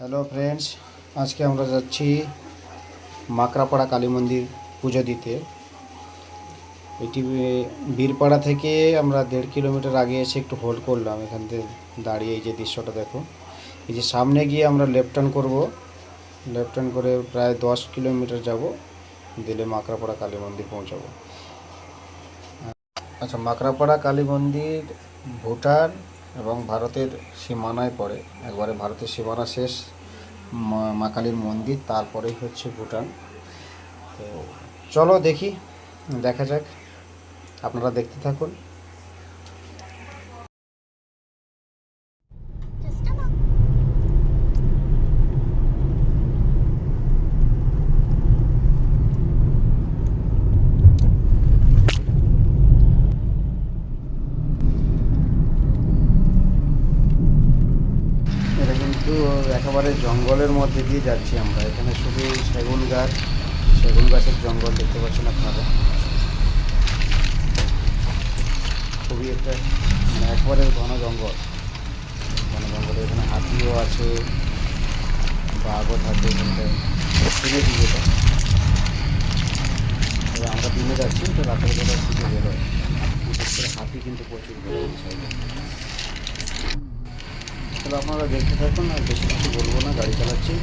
Hello friends, আজকে আমরা যাচ্ছি মাকড়াপাড়া কালী মন্দির পুজো দিতে। এটি বীরপাড়া থেকে আমরা 1.5 কিলোমিটার আগে এসে একটু হোল্ড করলাম। এখান থেকে দাঁড়িয়ে এই যে দৃশ্যটা দেখো। এই যে সামনে গিয়ে আমরা লেফট টার্ন করবো। লেফট টার্ন করে প্রায় 10 কিলোমিটার যাব, দিলে মাকড়াপাড়া কালী মন্দির পৌঁছাবো। আচ্ছা, মাকড়াপাড়া কালী মন্দির ভুটান এবং ভারতের সীমানায় পড়ে। একবারে ভারতের সীমানা শেষ মা কালীর মন্দির, তারপরেই হচ্ছে ভুটান। তো চলো দেখা যাক, আপনারা দেখতে থাকুন। এটা কিন্তু একেবারে জঙ্গলের মধ্যে দিয়ে যাচ্ছি আমরা। এখানে শুধু সেগুন গাছের জঙ্গল দেখতে পাচ্ছেন আপনারা। খুবই একটা একবারে ঘন জঙ্গলে এখানে হাতিও আছে, বাঘও থাকে এখানটায়। দিনের দিকে এটা আমরা দিনে যাচ্ছি, তো রাতের বেলা দিকে বেরোয়। বিশেষ করে হাতি কিন্তু প্রচুর বেরোয় সাইডে। তাহলে আপনারা দেখতে থাকুন, আর বেশি কিছু বলবো না, গাড়ি চালাচ্ছি।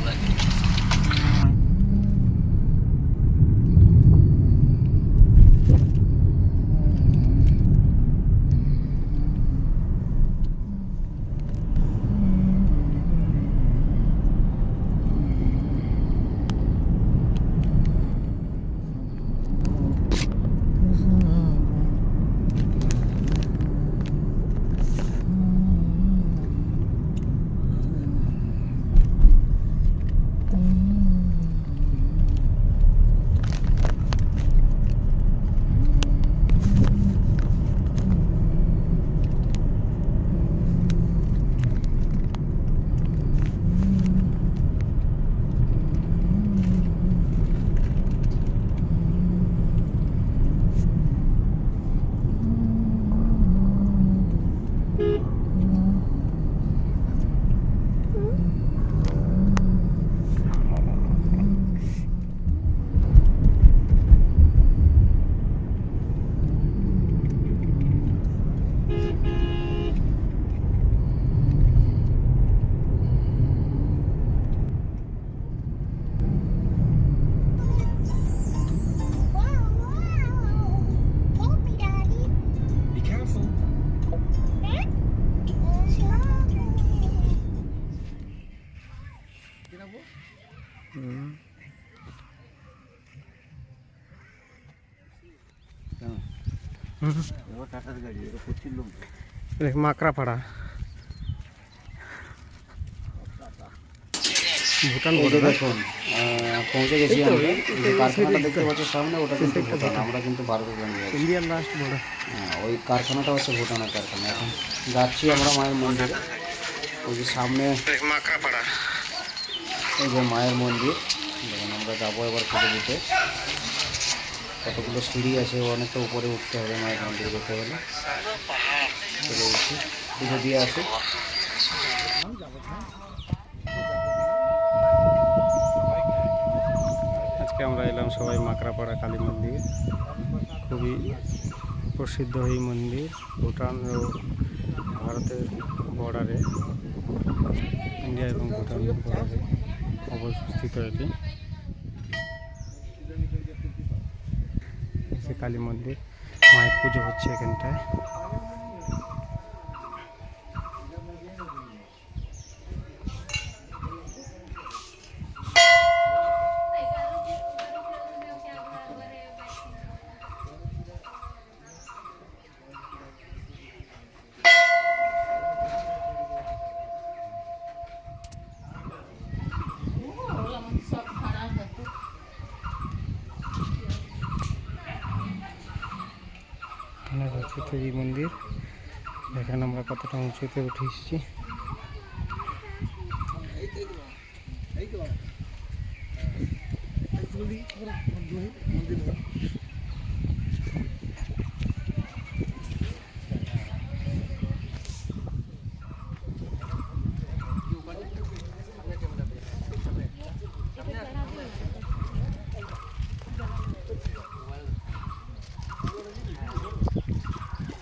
মাকড়াপাড়া ভুটান দেখুন, পৌঁছে গেছি আমরা। কারখানাটা দেখতে পাচ্ছি সামনে, ওটা কিন্তু ভুটান। আমরা কিন্তু ভারতে দাঁড়িয়ে আছি। Indian last border. ওই কারখানাটা হচ্ছে ভুটানের কারখানা। এখন যাচ্ছি আমরা মায়ের মন্দিরে। ওই যে সামনে মাকড়াপাড়া, এই যে মায়ের মন্দির। দেখুন, আমরা যাবো এবার পুজো দিতে। কতগুলো সিঁড়ি আছে, অনেকটা উপরে উঠতে হবে মায়ের মন্দিরে যেতে হলে। চলে গেছি, পুজো দিয়ে আসি। আজকে আমরা এলাম সবাই মাকড়াপাড়া কালী মন্দির। খুবই প্রসিদ্ধ এই মন্দির, ভুটান ও ভারতের বর্ডারে, ইন্ডিয়া এবং ভুটানের বর্ডারে অবস্থিত এটি। কালী মন্দির, মায়ের পুজো হচ্ছে এখানটায়। এই মন্দির দেখেন আমরা কতটা উঁচুতে উঠে এসেছি।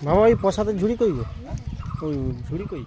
বাবা ওই প্রসাদের ঝুড়ি কই গো? ওই ঝুড়ি কই?